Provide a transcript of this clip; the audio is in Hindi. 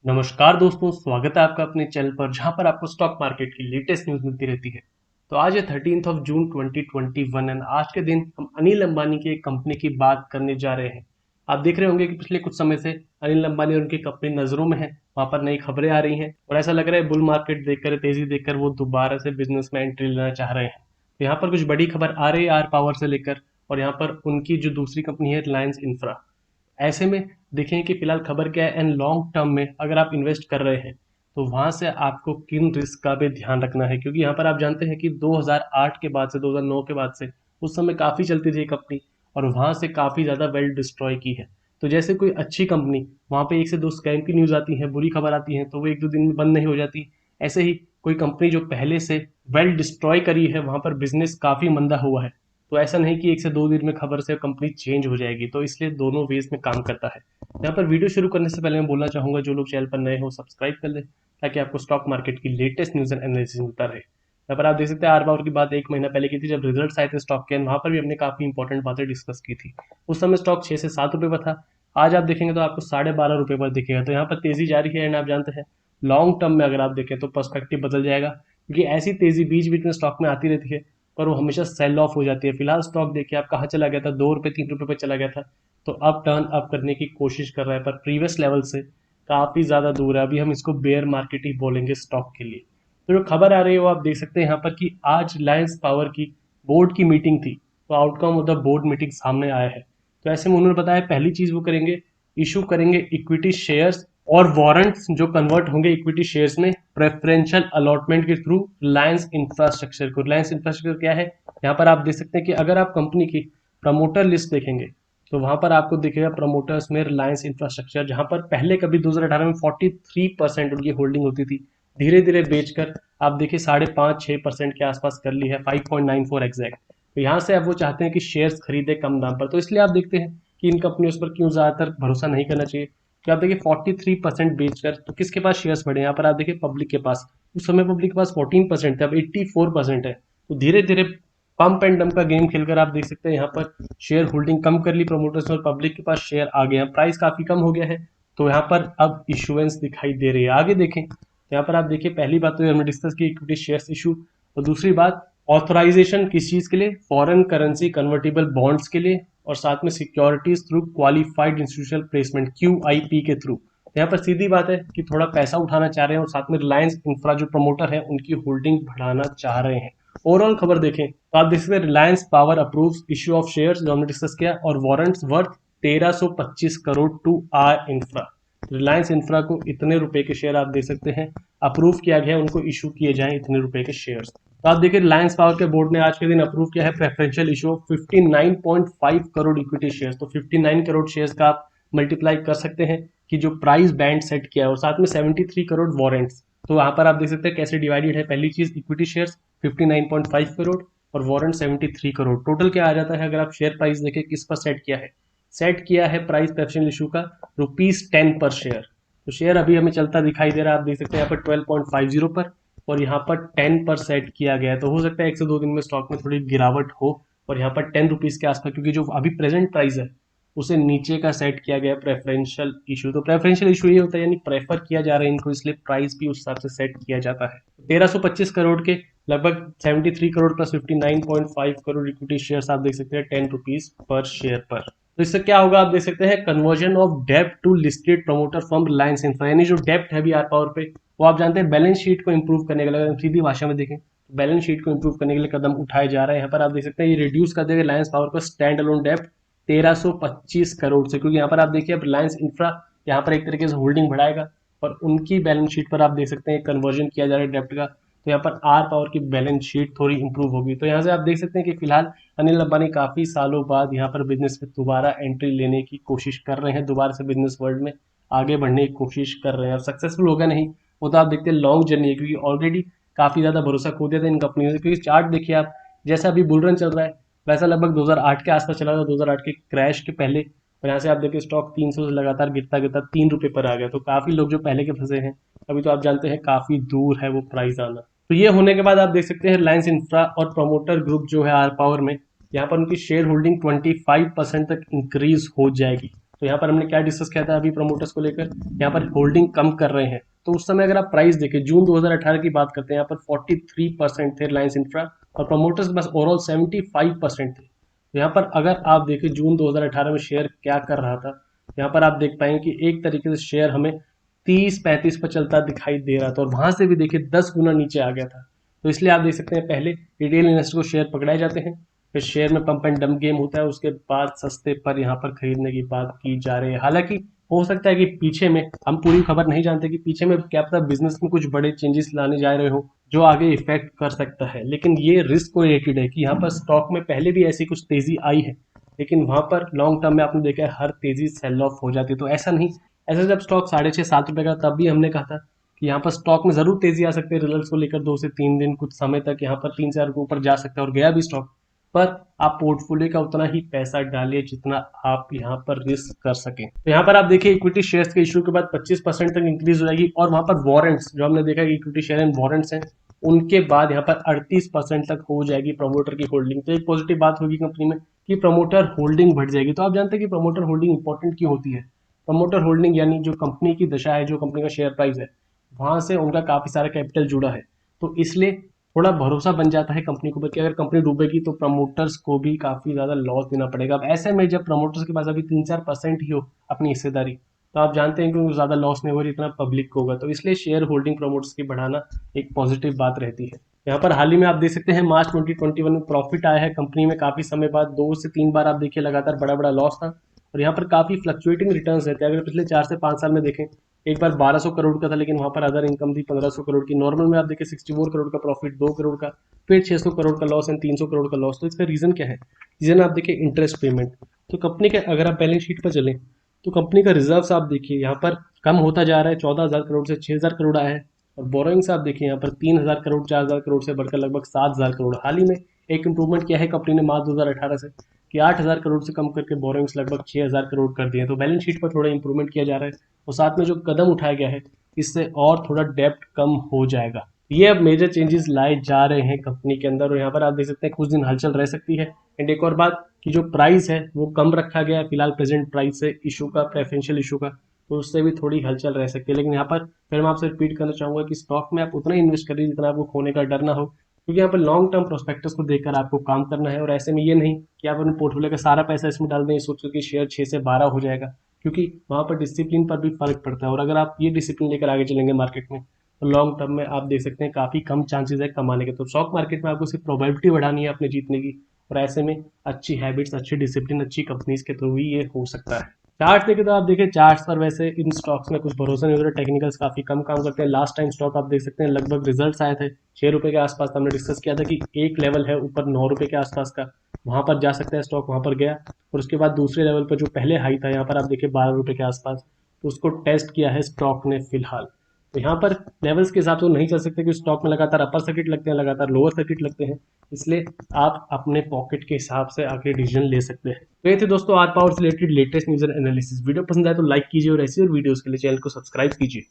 नमस्कार दोस्तों, स्वागत है आपका अपने चैनल पर जहां पर आपको स्टॉक मार्केट की लेटेस्ट न्यूज़ मिलती रहती है। तो आज है 13 जून 2021 एंड आज के दिन हम अनिल अंबानी की एक कंपनी की बात करने जा रहे हैं। आप देख रहे होंगे कि पिछले कुछ समय से अनिल अंबानी और उनकी कंपनी नज़रों में है। वहां पर नई खबरें आ रही हैं और ऐसा लग रहा है बुल मार्केट देखकर, तेजी देखकर वो दोबारा से बिजनेस में एंट्री लेना चाह रहे हैं। तो यहाँ पर कुछ बड़ी खबर आ रही है आर पावर से लेकर, और यहाँ पर उनकी जो दूसरी कंपनी है रिलायंस इंफ्रा। ऐसे में देखें कि फिलहाल खबर क्या है एंड लॉन्ग टर्म में अगर आप इन्वेस्ट कर रहे हैं तो वहां से आपको किन रिस्क का भी ध्यान रखना है, क्योंकि यहाँ पर आप जानते हैं कि 2008 के बाद से 2009 के बाद से उस समय काफ़ी चलती थी कंपनी और वहां से काफ़ी ज़्यादा वेल्थ डिस्ट्रॉय की है। तो जैसे कोई अच्छी कंपनी वहां पे एक से दो स्कैम की न्यूज़ आती है, बुरी खबर आती है, तो वो एक दो दिन में बंद नहीं हो जाती। ऐसे ही कोई कंपनी जो पहले से वेल्थ डिस्ट्रॉय करी है वहां पर बिजनेस काफ़ी मंदा हुआ है, तो ऐसा नहीं कि एक से दो दिन में खबर से कंपनी चेंज हो जाएगी। तो इसलिए दोनों वेज में काम करता है। यहाँ पर वीडियो शुरू करने से पहले मैं बोलना चाहूंगा, जो लोग चैनल पर नए हो सब्सक्राइब कर ले ताकि आपको स्टॉक मार्केट की लेटेस्ट न्यूज़ एंड एनालिसिस मिलता रहे। यहाँ पर आप देख सकते हैं आर पावर की बात एक महीना पहले की थी, जब रिजल्ट आए थे स्टॉक के, वहां पर भी हमने काफी इंपॉर्टेंट बातें डिस्कस की थी। उस समय स्टॉक 6 से 7 रुपए पर था। आज आप देखेंगे तो आपको 12.5 रुपए पर दिखेगा। तो यहाँ पर तेजी जारी है एंड आप जानते हैं लॉन्ग टर्म में अगर आप देखें तो पर्सपेक्टिव बदल जाएगा, क्योंकि ऐसी तेजी बीच बीच में स्टॉक में आती रहती है पर वो हमेशा सेल ऑफ हो जाती है। फिलहाल स्टॉक देखिए आप कहाँ चला गया था, 2 रुपए 3 रुपए पे चला गया था। तो अब टर्न अप करने की कोशिश कर रहा है पर प्रीवियस लेवल से काफी ज्यादा दूर है। अभी हम इसको बेयर मार्केट ही बोलेंगे स्टॉक के लिए। तो जो खबर आ रही है वो आप देख सकते हैं यहाँ पर कि आज रिलायंस पावर की बोर्ड की मीटिंग थी, तो outcome of the board meeting सामने आया है। तो ऐसे में उन्होंने बताया पहली चीज वो करेंगे, इशू करेंगे इक्विटी शेयर्स और वारंट्स जो कन्वर्ट होंगे इक्विटी शेयर्स में प्रेफरेंशियल अलॉटमेंट के थ्रू रिलायंस इंफ्रास्ट्रक्चर को। रिलायंस इंफ्रास्ट्रक्चर क्या है, यहाँ पर आप देख सकते हैं कि अगर आप कंपनी की प्रमोटर लिस्ट देखेंगे तो वहां पर आपको दिखेगा प्रमोटर्स में रिलायंस इंफ्रास्ट्रक्चर, जहां पर पहले कभी 2018 में 43% उनकी होल्डिंग होती थी। धीरे धीरे बेचकर आप देखिए 5.5-6% के आसपास कर ली है, 5.94 एग्जैक्ट। तो यहाँ से अब वो चाहते हैं कि शेयर्स खरीदे कम दाम पर। तो इसलिए आप देखते हैं कि इन कंपनियों पर क्यों ज्यादातर भरोसा नहीं करना चाहिए। तो आप देखिए 43% बेचकर तो किसके पास शेयर्स बढ़े, यहाँ पर आप देखिए पब्लिक के पास। उस समय पब्लिक के पास 14% थे, अब 84% है। तो धीरे धीरे पंप एंड डंप का गेम खेलकर आप देख सकते हैं यहाँ पर शेयर होल्डिंग कम कर ली प्रमोटर्स और पब्लिक के पास शेयर आ गए हैं, प्राइस काफी कम हो गया है। तो यहाँ पर अब इशुएंस दिखाई दे रही है। आगे देखें तो यहाँ पर आप देखिए पहली बात तो हमने डिस्कस की इक्विटी शेयर्स इशू, और दूसरी बात ऑथराइजेशन किस चीज के लिए, फॉरेन करेंसी कन्वर्टेबल बॉन्ड्स के लिए, और साथ में securities through qualified institutional placement QIP के थ्रू। यहाँ पर सीधी बात है कि थोड़ा पैसा उठाना चाह रहे हैं और साथ में रिलायंस इंफ्रा जो प्रमोटर है उनकी होल्डिंग बढ़ाना चाह रहे हैं। ओवरऑल खबर देखें तो आप देख सकते हैं Reliance power approves issue of shares जो हमने डिस्कस किया, और warrants worth 1325 crore to R infra. Reliance infra को इतने रुपए के शेयर आप दे सकते हैं अप्रूव किया गया है, उनको इशू किए जाएं इतने रुपए के शेयर्स। तो आप देखिए रिलायंस पावर के बोर्ड ने आज के दिन अप्रूव किया है preferential issue of 59.5 crore equity shares. तो 59 करोड़ शेयर्स का आप मल्टीप्लाई कर सकते हैं कि जो प्राइस बैंड सेट किया है, और साथ में 73 करोड़ वारंट्स। तो वहां पर आप देख सकते हैं कैसे डिवाइडेड है। पहली चीज इक्विटी शेयर्स 59.5 करोड़ और वारंट 73 करोड़। टोटल क्या आ जाता है अगर आप शेयर प्राइस देखें किस पर सेट किया है, सेट किया है प्राइस प्रेफरेंशियल इशू का ₹10 पर शेयर। तो शेयर अभी हमें चलता दिखाई दे रहा है, आप देख सकते हैं यहाँ पर 12.50 पर, और यहाँ पर 10 पर सेट किया गया है। तो हो सकता है एक से दो दिन में स्टॉक में थोड़ी गिरावट हो और यहाँ पर ₹10 के आसपास, क्योंकि जो अभी प्रेजेंट प्राइस है उसे नीचे का सेट किया गया प्रेफरेंशियल इशू। तो प्रेफरेंशियल इशू ये होता है यानी प्रेफर किया जा रहा है इनको, इसलिए प्राइस भी उस हिसाब से सेट किया जाता है। 1325 करोड़ के लगभग 73 crore plus 59.5 crore equity shares आप देख सकते हैं ₹10 पर शेयर पर। तो इससे क्या होगा आप देख सकते हैं, कन्वर्जन ऑफ डेप्ट to listed promoter firm Reliance infra, यानी जो डेप्ट है अभी आर पावर पे वो आप जानते हैं बैलेंस शीट को इंप्रूव करने के लिए, अगर सीधी भाषा में देखें बैलेंस शीट को इंप्रूव करने के लिए कदम उठाए जा रहे हैं। यहाँ पर आप देख सकते हैं ये रिड्यूस कर देगा रिलायंस पावर का स्टैंड अलोन डेप्ट 1325 करोड़ से, क्योंकि यहाँ पर आप देखिए अब रिलायंस इंफ्रा यहाँ पर एक तरीके से होल्डिंग बढ़ाएगा और उनकी बैलेंस शीट पर आप देख सकते हैं कन्वर्जन किया जा रहा है डेप्ट का। तो यहाँ पर आर पावर की बैलेंस शीट थोड़ी इंप्रूव होगी। तो यहाँ से आप देख सकते हैं कि फिलहाल अनिल अंबानी काफी सालों बाद यहाँ पर बिजनेस में दोबारा एंट्री लेने की कोशिश कर रहे हैं, दोबारा से बिजनेस वर्ल्ड में आगे बढ़ने की कोशिश कर रहे हैं। अब सक्सेसफुल होगा नहीं वो तो आप देखते हैं लॉन्ग जर्नी है, क्योंकि ऑलरेडी काफी ज्यादा भरोसा खो दिया था इन कंपनियों से। क्योंकि चार्ट देखिए आप, जैसा अभी बुल रन चल रहा है वैसा लगभग 2008 के आसपास चला था, 2008 के क्रैश के पहले। और यहाँ से आप देखिए स्टॉक 300 से लगातार गिरता गिरता ₹3 पर आ गया। तो काफी लोग जो पहले के फंसे हैं अभी तो आप जानते हैं काफी दूर है वो प्राइस आना। तो ये होने के बाद आप देख सकते हैं रिलायंस इंफ्रा और प्रमोटर ग्रुप जो है आर पावर में, यहाँ पर उनकी शेयर होल्डिंग 25% तक इंक्रीज हो जाएगी। तो यहाँ पर हमने क्या डिस्कस किया था अभी प्रमोटर्स को लेकर, यहाँ पर होल्डिंग कम कर रहे हैं। तो उस समय अगर आप प्राइस देखें जून 2018 की बात करते हैं, यहाँ पर 43% थे रिलायंस इंफ्रा और प्रमोटर्स के पास ओवरऑल 75% थे। तो यहाँ पर अगर आप देखें जून 2018 में शेयर क्या कर रहा था, यहाँ पर आप देख पाएंगे कि एक तरीके से शेयर हमें 30-35 पर चलता दिखाई दे रहा था और वहां से भी देखिए 10 गुना नीचे आ गया था। तो इसलिए आप देख सकते हैं पहले रिटेल इन्वेस्टर को शेयर पकड़ाए जाते हैं, फिर शेयर में पंप एंड डंप गेम होता है, उसके बाद सस्ते पर यहाँ पर खरीदने की बात की जा रही है। हालांकि हो सकता है कि पीछे में, हम पूरी खबर नहीं जानते कि पीछे में क्या पता बिजनेस में कुछ बड़े चेंजेस लाने जा रहे हो जो आगे इफेक्ट कर सकता है, लेकिन ये रिस्क ओरिएंटेड है कि यहाँ पर स्टॉक में पहले भी ऐसी कुछ तेजी आई है, लेकिन वहां पर लॉन्ग टर्म में आपने देखा है हर तेजी सेल ऑफ हो जाती है। तो ऐसा नहीं, ऐसा जब स्टॉक 6.5-7 रुपए का तब भी हमने कहा था कि यहाँ पर स्टॉक में जरूर तेजी आ सकती है रिजल्ट्स को लेकर, 2 से 3 दिन कुछ समय तक यहाँ पर 3-4 के ऊपर जा सकता है और गया भी स्टॉक। पर आप पोर्टफोलियो का उतना ही पैसा डालिए जितना आप यहाँ पर रिस्क कर सकें। तो यहाँ पर आप देखिए इक्विटी शेयर्स के इशू के बाद 25% तक इंक्रीज हो जाएगी और वहां पर वारंट्स जो हमने देखा कि इक्विटी शेयर एंड वारंट्स हैं उनके बाद यहाँ पर 38% तक हो जाएगी प्रमोटर की होल्डिंग। तो एक पॉजिटिव बात होगी कंपनी में कि प्रमोटर होल्डिंग बढ़ जाएगी। तो आप जानते हैं कि प्रमोटर होल्डिंग इंपॉर्टेंट क्यों होती है। प्रमोटर होल्डिंग यानी जो कंपनी की दशा है, जो कंपनी का शेयर प्राइस है, वहां से उनका काफी सारा कैपिटल जुड़ा है। तो इसलिए थोड़ा भरोसा बन जाता है कंपनी के ऊपर कि अगर कंपनी डूबेगी तो प्रमोटर्स को भी काफी ज्यादा लॉस देना पड़ेगा। अब ऐसे में जब प्रमोटर्स के पास अभी 3-4% ही हो अपनी हिस्सेदारी, तो आप जानते हैं कि ज्यादा लॉस नहीं हो रही, इतना पब्लिक होगा, तो इसलिए शेयर होल्डिंग प्रमोटर्स की बढ़ाना एक पॉजिटिव बात रहती है। यहाँ पर हाल ही में आप देख सकते हैं मार्च 2021 में प्रॉफिट आया है कंपनी में, काफी समय बाद 2 से 3 बार आप देखिए लगातार बड़ा बड़ा लॉस था और यहाँ पर काफी फ्लक्चुएटिंग रिटर्न्स रहते हैं। अगर पिछले 4 से 5 साल में देखें, एक बार 1200 करोड़ का था, लेकिन वहां पर अदर इनकम थी 1500 करोड़ की। नॉर्मल में आप देखिए 64 करोड़ का प्रॉफिट, 2 करोड़ का, फिर 600 करोड़ का लॉस एंड 300 करोड़ का लॉस। तो इसका रीजन क्या है? रीजन आप देखिए इंटरेस्ट पेमेंट। तो कंपनी के अगर आप बैलेंस शीट पर चलें तो कंपनी का रिजर्व्स आप देखिए यहाँ पर कम होता जा रहा है, 14,000 करोड़ से 6,000 करोड़ आया है और बोरोइंग्स आप देखिए यहाँ पर 3,000 करोड़ 4,000 करोड़ से बढ़कर लगभग 7,000 करोड़। हाल ही में एक इंप्रूवमेंट किया है कंपनी ने मार्च 2018 से कि 8,000 करोड़ से कम करके बोरोइंग्स लगभग 6,000 करोड़ कर दिए। तो बैलेंस शीट पर थोड़ा इंप्रूवमेंट किया जा रहा है और साथ में जो कदम उठाया गया है इससे और थोड़ा डेप्ट कम हो जाएगा। ये अब मेजर चेंजेस लाए जा रहे हैं कंपनी के अंदर और यहाँ पर आप देख सकते हैं कुछ दिन हलचल रह सकती है। एंड एक और बात कि जो प्राइस है वो कम रखा गया है फिलहाल प्रेजेंट प्राइस से, इशू का, प्रेफरेंशियल इशू का, तो उससे भी थोड़ी हलचल रह सकती है। लेकिन यहाँ पर फिर मैं आपसे रिपीट करना चाहूंगा कि स्टॉक में आप उतना इन्वेस्ट करिए जितना आपको खोने का डर ना हो, क्योंकि यहाँ पर लॉन्ग टर्म प्रोस्पेक्टस को देखकर आपको काम करना है और ऐसे में ये नहीं कि आप अपने पोर्टफोलियो का सारा पैसा इसमें डाल दें सोच कि शेयर 6 से 12 हो जाएगा, क्योंकि वहां पर डिसिप्लिन पर भी फर्क पड़ता है। और अगर आप ये डिसिप्लिन लेकर आगे चलेंगे मार्केट में तो लॉन्ग टर्म में आप देख सकते हैं काफी कम चांसेस है कमाने के। तो स्टॉक मार्केट में आपको सिर्फ प्रोबेबिलिटी बढ़ानी है अपने जीतने की, और ऐसे में अच्छी हैबिट्स, अच्छी डिसिप्लिन, अच्छी कंपनीज के थ्रू ही ये हो सकता है। चार्ट देखे तो आप देखिए चार्ट्स पर वैसे इन स्टॉक्स में कुछ भरोसा नहीं हो रहा, टेक्निकल्स काफी कम काम करते हैं। लास्ट टाइम स्टॉक आप देख सकते हैं लगभग रिजल्ट्स आए थे 6 रुपए के आसपास, तो हमने डिस्कस किया था कि एक लेवल है ऊपर 9 रुपए के आसपास का, वहां पर जा सकता है स्टॉक, वहां पर गया और उसके बाद दूसरे लेवल पर जो पहले हाई था यहाँ पर आप देखिए 12 रुपए के आसपास, तो उसको टेस्ट किया है स्टॉक ने फिलहाल। तो यहाँ पर लेवल्स के हिसाब से नहीं चल सकते कि स्टॉक में लगातार अपर सर्किट लगते हैं, लगातार लोअर सर्किट लगते हैं, इसलिए आप अपने पॉकेट के हिसाब से आगे डिसीजन ले सकते हैं। तो ये थे दोस्तों आर पावर से related latest news and analysis. Video पसंद आए तो लाइक कीजिए और ऐसी और वीडियोस के लिए चैनल को सब्सक्राइब कीजिए।